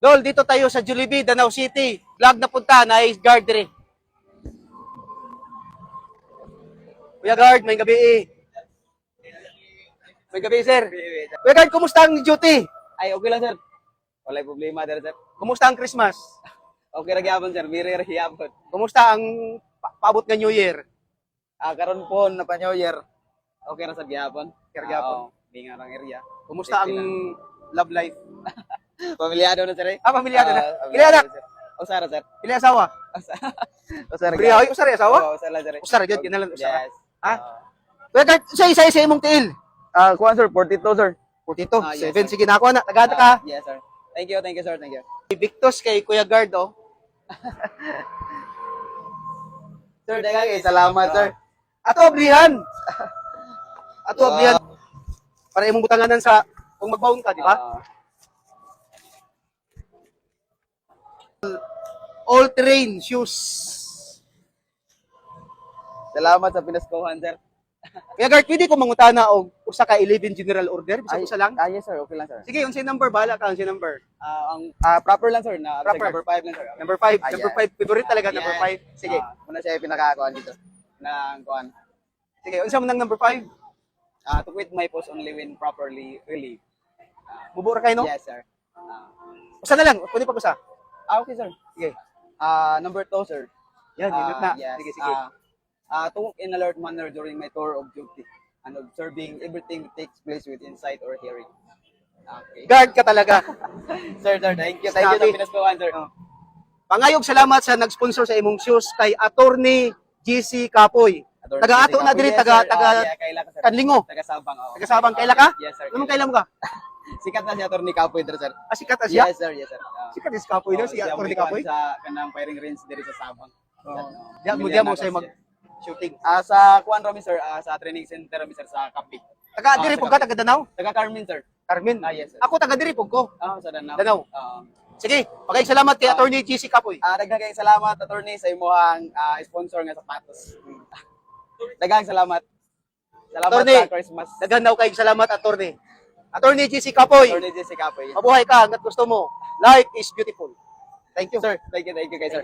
Lol, dito tayo sa Jollibee, Danau City. Vlog na punta na is guard dire. Kuya guard, may gabi eh. May gabi, sir. Kuya guard, kumusta ang duty? Ay, okay lang, sir. Wala problema there, sir. Kumusta ang Christmas? Okay ra gyapon, sir. Very ra gyapon. Kumusta ang paabot ng New Year? Karon po na pa New Year. Okay ra sa gyapon. Okay ra gyapon. Binga rang area. Kumusta ang love life? Pamilyado na, sir. Pamilyado na. Pila anak? O sara, sir. Pila asawa? O sara. Priyahoy, usara asawa? O sara, sir. Usara gyud kinalan usara. Yes. Ha? Kuya guard, isa imong tiil. Kuan, sir. 42, sir. 42, Yes, 7 sir. sige na ako na. Tagata ka. Yes, sir. Thank you, sir. Thank you. Victos kay Kuya guard oh. Sir, daghang salamat, sir. Ato ablihan. Ato ablihan. Para imong butanganan sa kung magbaon ka, di ba? All terrain shoes. Salamat sa pinaskuhan, sir. Kuya guard, pwede ko mangutana og usa ka 11 general order, bisag usa lang. Yes, sir. Okay lang, sir. Sige, unsay number bala ka, unsay number? Ang proper lang, sir, na Proper. number 5 lang, sir. Number 5. Ah, Number yes. 5 favorite talaga number 5. Sige. Muna siya pinakakuan dito. Nang kuan. Sige, unsa man ang number 5? To quit my post only when properly relieved. Bubura kayo no? Yes, sir. Usa na lang, kundi pa usa. Okay, sir. Sige. Number 2, sir. Yan, minute na. Yes. Sige, sige. To walk in alert manner during my tour of duty and observing everything that takes place within sight or hearing. Okay. Guard ka talaga. Sir, thank you. Thank you sa pinaskuhan, sir. Pangayog salamat sa nag-sponsor sa imong shoes kay Attorney GC Kapoy. Taga-ato na diri, taga Kanlingo. Taga Sabang. Taga Sabang. Kaila ka? Yes, sir. Anong kailan mo ka? Sikat na si Atty. Kapoy dito, sir. Sikat na siya? Yes, sir. Yes, sir. Sikat is Kapoy daw, si Attorney Kapoy. Sa kanang firing range diri sa Sabang. Diyan mo sa'yo mag-shooting. Sa kuan rami, sir, sa training center rami, sir, sa Kapik. Taga diri po ka, taga Danau? Taga Carmen, sir. Carmen? Yes, sir. Ako taga diri po ko. Sa Danau. Danau. Sige, pagayong salamat kay Attorney GC Kapoy. Daghang salamat, attorney, sa imuhang sponsor nga sapatos. Daghang salamat. Salamat Attorney, sa Christmas. daghan daw kay salamat, Attorney. Attorney GC Kapoy, Attorney Jesse Kapoy. mabuhay ka hanggat gusto mo. Life is beautiful. Thank you. Sir, thank you, guys, sir.